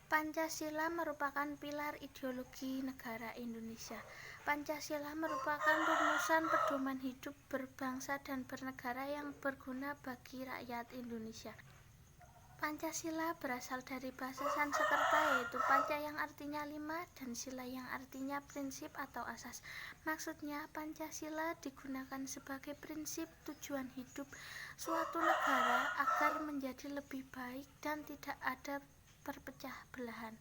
Pancasila merupakan pilar ideologi negara Indonesia. Pancasila merupakan rumusan pedoman hidup berbangsa dan bernegara yang berguna bagi rakyat Indonesia. Pancasila berasal dari bahasa Sanskerta yaitu panca yang artinya 5 dan sila yang artinya prinsip atau asas. Maksudnya Pancasila digunakan sebagai prinsip tujuan hidup suatu negara agar menjadi lebih baik dan tidak ada perpecah belahan.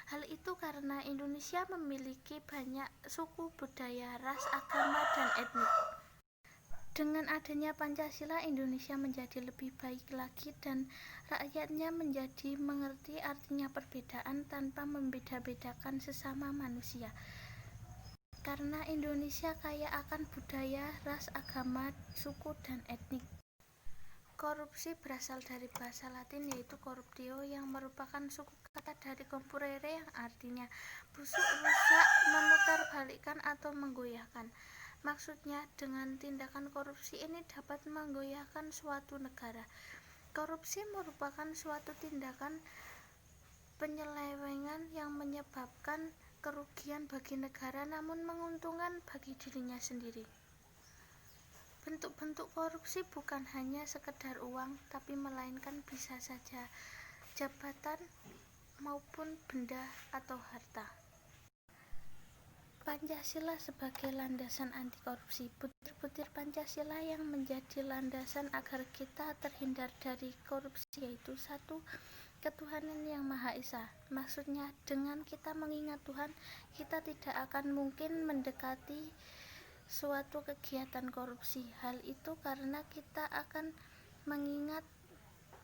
Hal itu karena Indonesia memiliki banyak suku, budaya, ras, agama, dan etnik. Dengan adanya Pancasila, Indonesia menjadi lebih baik lagi dan rakyatnya menjadi mengerti artinya perbedaan tanpa membeda-bedakan sesama manusia. Karena Indonesia kaya akan budaya, ras, agama, suku, dan etnik. Korupsi berasal dari bahasa Latin yaitu corruptio yang merupakan suku kata dari compurere yang artinya busuk, rusak, memutarbalikkan atau menggoyahkan. Maksudnya dengan tindakan korupsi ini dapat menggoyahkan suatu negara. Korupsi merupakan suatu tindakan penyelewengan yang menyebabkan kerugian bagi negara namun menguntungkan bagi dirinya sendiri. Bentuk-bentuk korupsi bukan hanya sekedar uang, tapi melainkan bisa saja jabatan maupun benda atau harta. Pancasila sebagai landasan anti korupsi. Butir-butir Pancasila yang menjadi landasan agar kita terhindar dari korupsi yaitu 1. Ketuhanan yang Maha Esa. Maksudnya dengan kita mengingat Tuhan, kita tidak akan mungkin mendekati suatu kegiatan korupsi. Hal itu karena kita akan mengingat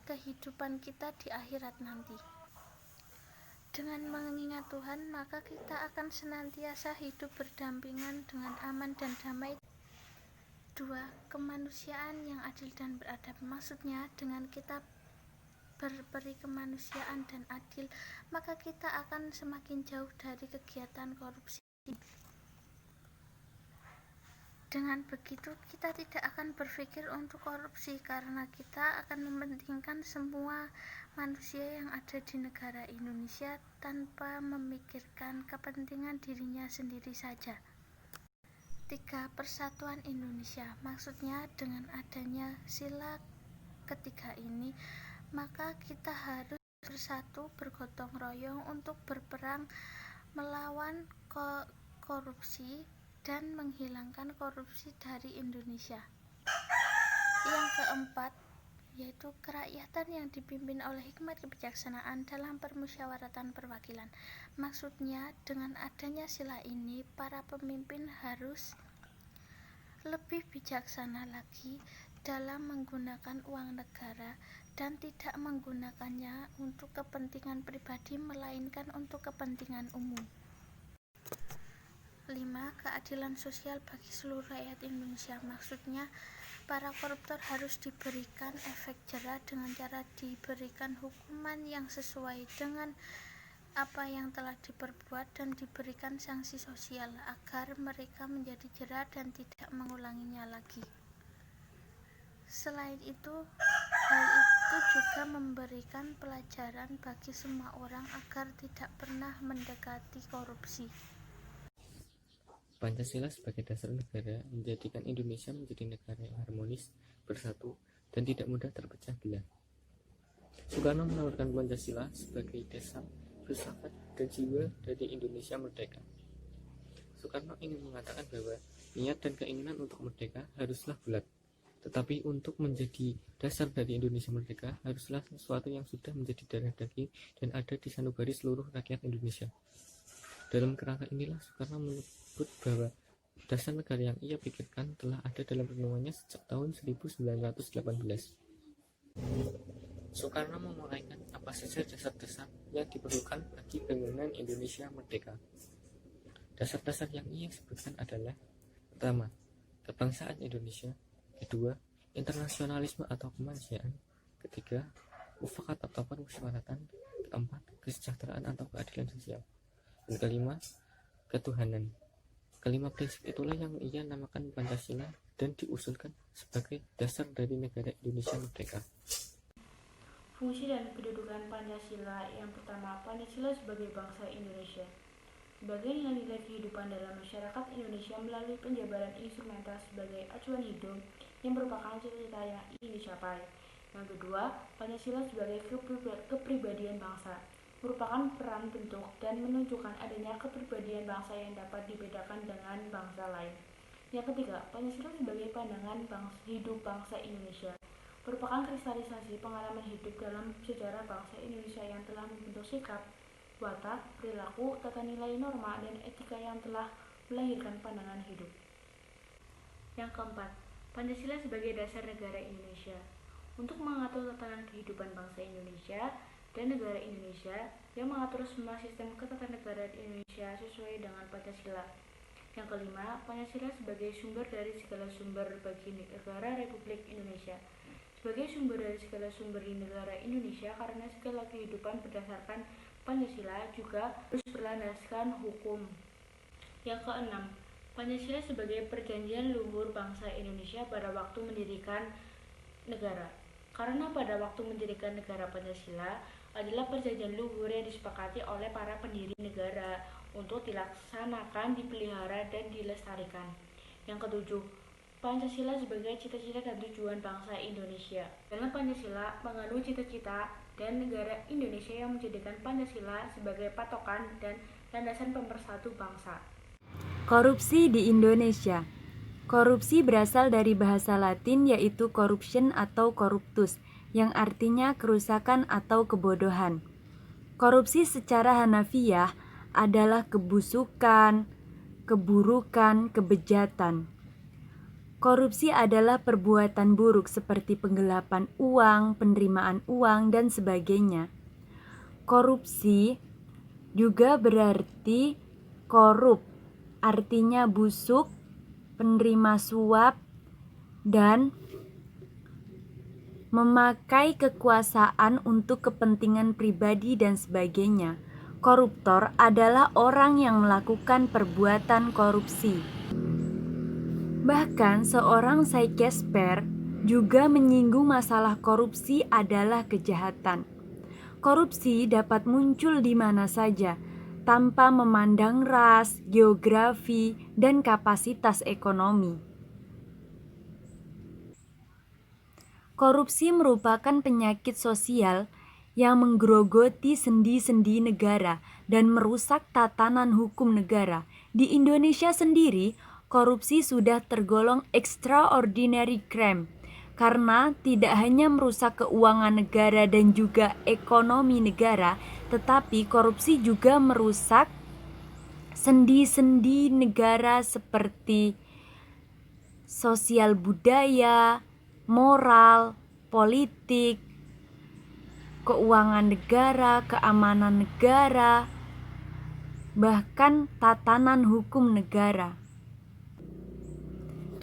kehidupan kita di akhirat nanti. Dengan mengingat Tuhan, maka kita akan senantiasa hidup berdampingan dengan aman dan damai. 2. Kemanusiaan yang adil dan beradab. Maksudnya dengan kita berperi kemanusiaan dan adil, maka kita akan semakin jauh dari kegiatan korupsi. Dengan begitu, kita tidak akan berpikir untuk korupsi karena kita akan mementingkan semua manusia yang ada di negara Indonesia tanpa memikirkan kepentingan dirinya sendiri saja. 3. Persatuan Indonesia. Maksudnya dengan adanya sila ketiga ini, maka kita harus bersatu bergotong royong untuk berperang melawan korupsi dan menghilangkan korupsi dari Indonesia. Yang keempat, yaitu kerakyatan yang dipimpin oleh hikmat kebijaksanaan dalam permusyawaratan perwakilan. Maksudnya dengan adanya sila ini, para pemimpin harus lebih bijaksana lagi dalam menggunakan uang negara dan tidak menggunakannya untuk kepentingan pribadi melainkan untuk kepentingan umum. 5. Keadilan sosial bagi seluruh rakyat Indonesia. Maksudnya para koruptor harus diberikan efek jera dengan cara diberikan hukuman yang sesuai dengan apa yang telah diperbuat dan diberikan sanksi sosial agar mereka menjadi jera dan tidak mengulanginya lagi. Selain itu, hal itu juga memberikan pelajaran bagi semua orang agar tidak pernah mendekati korupsi. Pancasila sebagai dasar negara menjadikan Indonesia menjadi negara yang harmonis, bersatu, dan tidak mudah terpecah belah. Soekarno menawarkan Pancasila sebagai dasar filsafat dan jiwa dari Indonesia merdeka. Soekarno ingin mengatakan bahwa niat dan keinginan untuk merdeka haruslah bulat, tetapi untuk menjadi dasar dari Indonesia merdeka haruslah sesuatu yang sudah menjadi darah daging dan ada di sanubari seluruh rakyat Indonesia. Dalam kerangka inilah Soekarno menyebut bahwa dasar negara yang ia pikirkan telah ada dalam renungannya sejak tahun 1918. Soekarno memulaikan apa saja dasar-dasar yang diperlukan bagi bangunan Indonesia merdeka. Dasar-dasar yang ia sebutkan adalah: pertama, kebangsaan Indonesia; kedua, internasionalisme atau kemanusiaan; ketiga, mufakat atau permusyawaratan; keempat, kesejahteraan atau keadilan sosial; dan kelima, ketuhanan. Kelima prinsip itulah yang ia namakan Pancasila dan diusulkan sebagai dasar dari negara Indonesia merdeka. Fungsi dan kedudukan Pancasila. Yang pertama, Pancasila sebagai bangsa Indonesia. Sebagai nilai-nilai kehidupan dalam masyarakat Indonesia melalui penjabaran instrumental sebagai acuan hidup yang merupakan cita-cita yang ingin dicapai. Yang kedua, Pancasila sebagai kepribadian bangsa merupakan peran bentuk dan menunjukkan adanya kepribadian bangsa yang dapat dibedakan dengan bangsa lain. Yang ketiga, Pancasila sebagai pandangan hidup bangsa Indonesia merupakan kristalisasi pengalaman hidup dalam sejarah bangsa Indonesia yang telah membentuk sikap, watak, perilaku, tata nilai, norma, dan etika yang telah melahirkan pandangan hidup. Yang keempat, Pancasila sebagai dasar negara Indonesia untuk mengatur tatanan kehidupan bangsa Indonesia dan negara Indonesia yang mengatur semua sistem ketatanegaraan Indonesia sesuai dengan Pancasila. Yang kelima, Pancasila sebagai sumber dari segala sumber bagi negara Republik Indonesia. Sebagai sumber dari segala sumber di negara Indonesia karena segala kehidupan berdasarkan Pancasila juga harus berlandaskan hukum. Yang keenam, Pancasila sebagai perjanjian luhur bangsa Indonesia pada waktu mendirikan negara. Karena pada waktu mendirikan negara Pancasila adalah perjanjian luhur yang disepakati oleh para pendiri negara untuk dilaksanakan, dipelihara, dan dilestarikan. Yang ketujuh, Pancasila sebagai cita-cita dan tujuan bangsa Indonesia. Dalam Pancasila mengandung cita-cita dan negara Indonesia yang menjadikan Pancasila sebagai patokan dan landasan pemersatu bangsa. Korupsi di Indonesia. Korupsi berasal dari bahasa Latin yaitu corruption atau corruptus, yang artinya kerusakan atau kebodohan. Korupsi secara hanafiah adalah kebusukan, keburukan, kebejatan. Korupsi adalah perbuatan buruk seperti penggelapan uang, penerimaan uang, dan sebagainya. Korupsi juga berarti korup, artinya busuk, penerima suap, dan memakai kekuasaan untuk kepentingan pribadi dan sebagainya. Koruptor adalah orang yang melakukan perbuatan korupsi. Bahkan seorang Shakespeare juga menyinggung masalah korupsi adalah kejahatan. Korupsi dapat muncul di mana saja, tanpa memandang ras, geografi, dan kapasitas ekonomi. Korupsi merupakan penyakit sosial yang menggerogoti sendi-sendi negara dan merusak tatanan hukum negara. Di Indonesia sendiri, korupsi sudah tergolong extraordinary crime karena tidak hanya merusak keuangan negara dan juga ekonomi negara, tetapi korupsi juga merusak sendi-sendi negara seperti sosial budaya, moral, politik, keuangan negara, keamanan negara, bahkan tatanan hukum negara.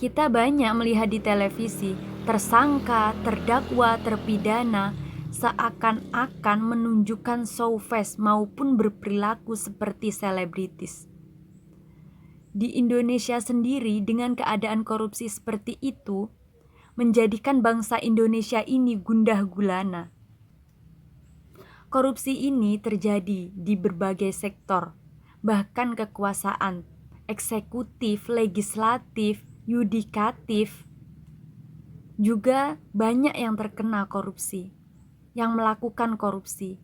Kita banyak melihat di televisi, tersangka, terdakwa, terpidana seakan-akan menunjukkan show face maupun berperilaku seperti selebritis. Di Indonesia sendiri dengan keadaan korupsi seperti itu, menjadikan bangsa Indonesia ini gundah gulana. Korupsi ini terjadi di berbagai sektor, bahkan kekuasaan, eksekutif, legislatif, yudikatif, juga banyak yang terkena korupsi, yang melakukan korupsi.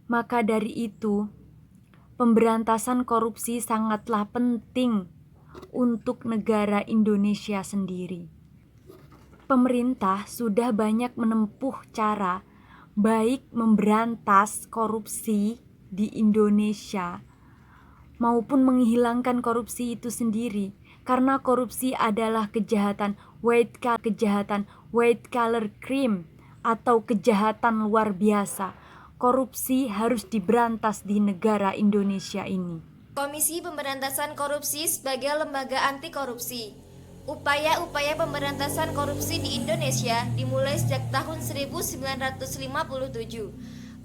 Maka dari itu, pemberantasan korupsi sangatlah penting untuk negara Indonesia sendiri. Pemerintah sudah banyak menempuh cara baik memberantas korupsi di Indonesia maupun menghilangkan korupsi itu sendiri, karena korupsi adalah kejahatan white collar crime atau kejahatan luar biasa. Korupsi harus diberantas di negara Indonesia ini. Komisi Pemberantasan Korupsi sebagai lembaga anti korupsi. Upaya-upaya pemberantasan korupsi di Indonesia dimulai sejak tahun 1957.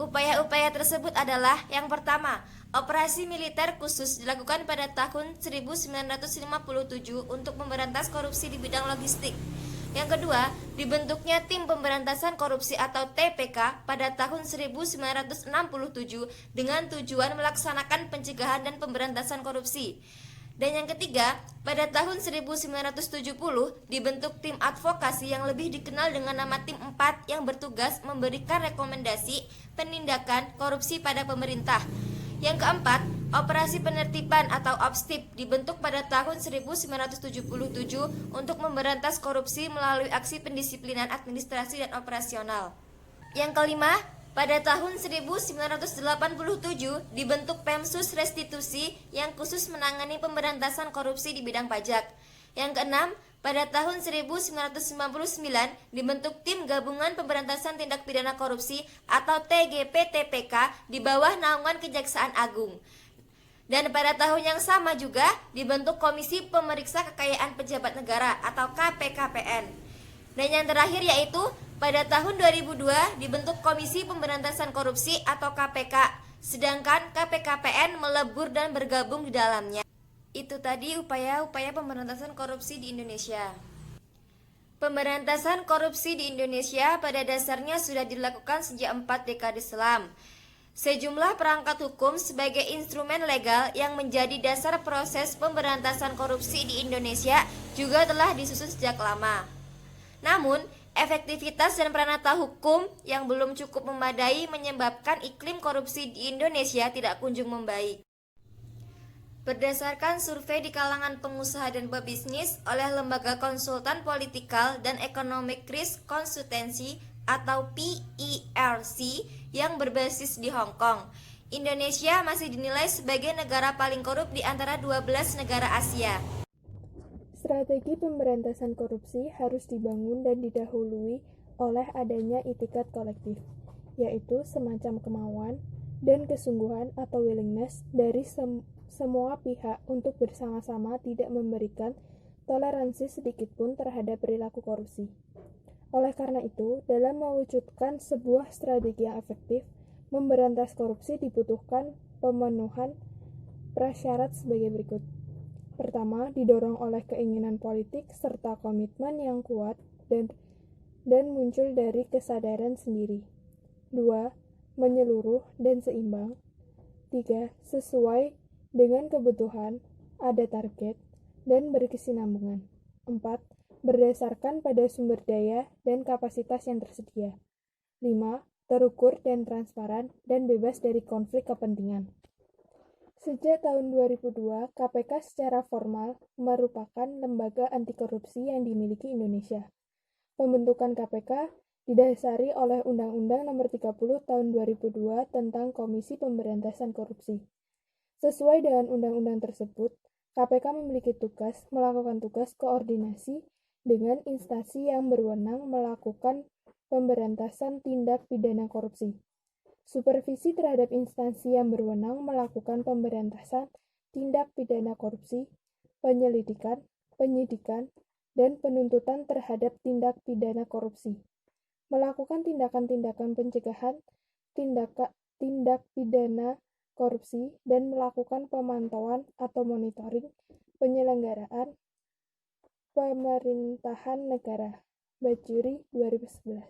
Upaya-upaya tersebut adalah yang pertama, operasi militer khusus dilakukan pada tahun 1957 untuk memberantas korupsi di bidang logistik. Yang kedua, dibentuknya Tim Pemberantasan Korupsi atau TPK pada tahun 1967 dengan tujuan melaksanakan pencegahan dan pemberantasan korupsi. Dan yang ketiga, pada tahun 1970 dibentuk tim advokasi yang lebih dikenal dengan nama Tim 4 yang bertugas memberikan rekomendasi penindakan korupsi pada pemerintah. Yang keempat, Operasi Penertiban atau OPSTIP dibentuk pada tahun 1977 untuk memberantas korupsi melalui aksi pendisiplinan administrasi dan operasional. Yang kelima, pada tahun 1987 dibentuk Pemsus Restitusi yang khusus menangani pemberantasan korupsi di bidang pajak. Yang keenam, pada tahun 1999 dibentuk Tim Gabungan Pemberantasan Tindak Pidana Korupsi atau TGP-TPK di bawah naungan Kejaksaan Agung. Dan pada tahun yang sama juga dibentuk Komisi Pemeriksa Kekayaan Pejabat Negara atau KPKPN. Dan yang terakhir yaitu pada tahun 2002 dibentuk Komisi Pemberantasan Korupsi atau KPK, sedangkan KPKPN melebur dan bergabung di dalamnya. Itu tadi upaya-upaya pemberantasan korupsi di Indonesia. Pemberantasan korupsi di Indonesia pada dasarnya sudah dilakukan sejak 4 dekade silam. Sejumlah perangkat hukum sebagai instrumen legal yang menjadi dasar proses pemberantasan korupsi di Indonesia juga telah disusun sejak lama. Namun, efektivitas dan peranata hukum yang belum cukup memadai menyebabkan iklim korupsi di Indonesia tidak kunjung membaik. Berdasarkan survei di kalangan pengusaha dan pebisnis oleh Lembaga Konsultan Politikal dan Economic Risk Consultancy atau PERC yang berbasis di Hong Kong, Indonesia masih dinilai sebagai negara paling korup di antara 12 negara Asia. Strategi pemberantasan korupsi harus dibangun dan didahului oleh adanya itikat kolektif, yaitu semacam kemauan dan kesungguhan atau willingness dari semua pihak untuk bersama-sama tidak memberikan toleransi sedikitpun terhadap perilaku korupsi. Oleh karena itu, dalam mewujudkan sebuah strategi yang efektif, memberantas korupsi dibutuhkan pemenuhan prasyarat sebagai berikut. Pertama, didorong oleh keinginan politik serta komitmen yang kuat dan muncul dari kesadaran sendiri. 2. Menyeluruh dan seimbang. 3. Sesuai dengan kebutuhan, ada target, dan berkesinambungan. 4. Berdasarkan pada sumber daya dan kapasitas yang tersedia. 5. Terukur dan transparan dan bebas dari konflik kepentingan. Sejak tahun 2002, KPK secara formal merupakan lembaga anti korupsi yang dimiliki Indonesia. Pembentukan KPK didasari oleh Undang-Undang Nomor 30 Tahun 2002 tentang Komisi Pemberantasan Korupsi. Sesuai dengan undang-undang tersebut, KPK memiliki melakukan tugas koordinasi dengan instansi yang berwenang melakukan pemberantasan tindak pidana korupsi. Supervisi terhadap instansi yang berwenang melakukan pemberantasan tindak pidana korupsi, penyelidikan, penyidikan, dan penuntutan terhadap tindak pidana korupsi. Melakukan tindakan-tindakan pencegahan tindak pidana korupsi dan melakukan pemantauan atau monitoring penyelenggaraan pemerintahan negara. Bajuri 2011.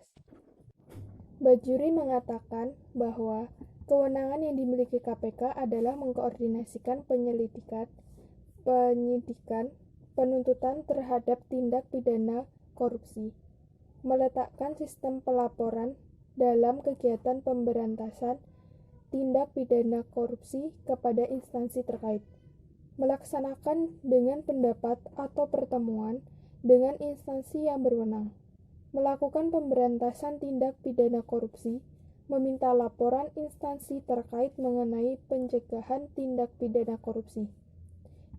Bajuri mengatakan bahwa kewenangan yang dimiliki KPK adalah mengkoordinasikan penyelidikan, penyidikan, penuntutan terhadap tindak pidana korupsi, meletakkan sistem pelaporan dalam kegiatan pemberantasan tindak pidana korupsi kepada instansi terkait, melaksanakan dengan pendapat atau pertemuan dengan instansi yang berwenang, melakukan pemberantasan tindak pidana korupsi, meminta laporan instansi terkait mengenai pencegahan tindak pidana korupsi.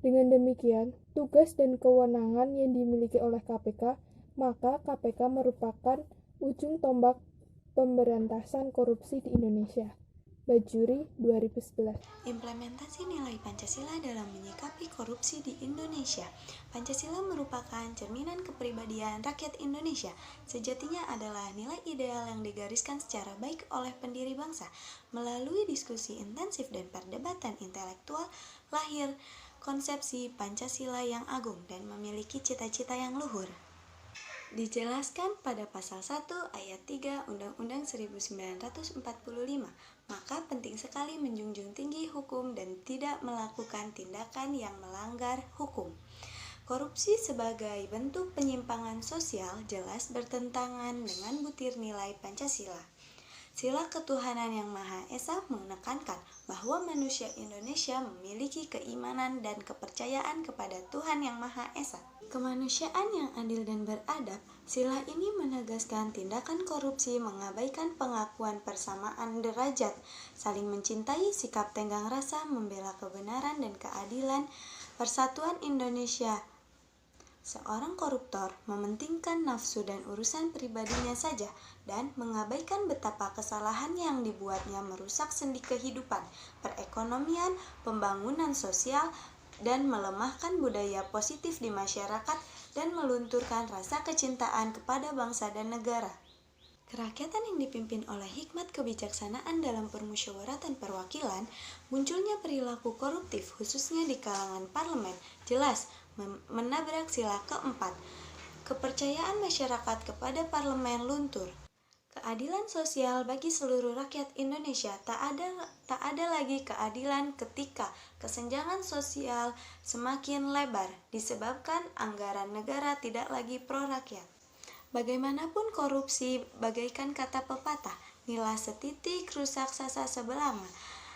Dengan demikian, tugas dan kewenangan yang dimiliki oleh KPK, maka KPK merupakan ujung tombak pemberantasan korupsi di Indonesia. Bajuri 2011. Implementasi nilai Pancasila dalam menyikapi korupsi di Indonesia. Pancasila merupakan cerminan kepribadian rakyat Indonesia. Sejatinya adalah nilai ideal yang digariskan secara baik oleh pendiri bangsa. Melalui diskusi intensif dan perdebatan intelektual, lahir konsepsi Pancasila yang agung dan memiliki cita-cita yang luhur. Dijelaskan pada pasal 1 ayat 3 Undang-Undang 1945, maka penting sekali menjunjung tinggi hukum dan tidak melakukan tindakan yang melanggar hukum. Korupsi sebagai bentuk penyimpangan sosial jelas bertentangan dengan butir nilai Pancasila. Sila ketuhanan yang Maha Esa menekankan bahwa manusia Indonesia memiliki keimanan dan kepercayaan kepada Tuhan yang Maha Esa. Kemanusiaan yang adil dan beradab, sila ini menegaskan tindakan korupsi mengabaikan pengakuan persamaan derajat, saling mencintai, sikap tenggang rasa, membela kebenaran dan keadilan, persatuan Indonesia. Seorang koruptor mementingkan nafsu dan urusan pribadinya saja dan mengabaikan betapa kesalahan yang dibuatnya merusak sendi kehidupan, perekonomian, pembangunan sosial, dan melemahkan budaya positif di masyarakat dan melunturkan rasa kecintaan kepada bangsa dan negara. Kerakyatan yang dipimpin oleh hikmat kebijaksanaan dalam permusyawaratan perwakilan, munculnya perilaku koruptif khususnya di kalangan parlemen, jelas menabrak sila keempat. Kepercayaan masyarakat kepada parlemen luntur. Keadilan sosial bagi seluruh rakyat Indonesia tak ada lagi keadilan ketika kesenjangan sosial semakin lebar disebabkan anggaran negara tidak lagi pro rakyat. Bagaimanapun korupsi bagaikan kata pepatah, nila setitik rusak sasa sebelanga.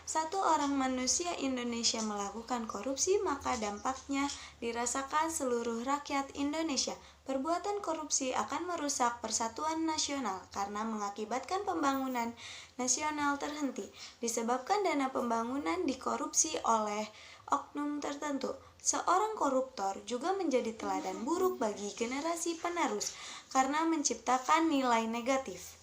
Satu orang manusia Indonesia melakukan korupsi, maka dampaknya dirasakan seluruh rakyat Indonesia. Perbuatan korupsi akan merusak persatuan nasional karena mengakibatkan pembangunan nasional terhenti, disebabkan dana pembangunan dikorupsi oleh oknum tertentu. Seorang koruptor juga menjadi teladan buruk bagi generasi penerus karena menciptakan nilai negatif.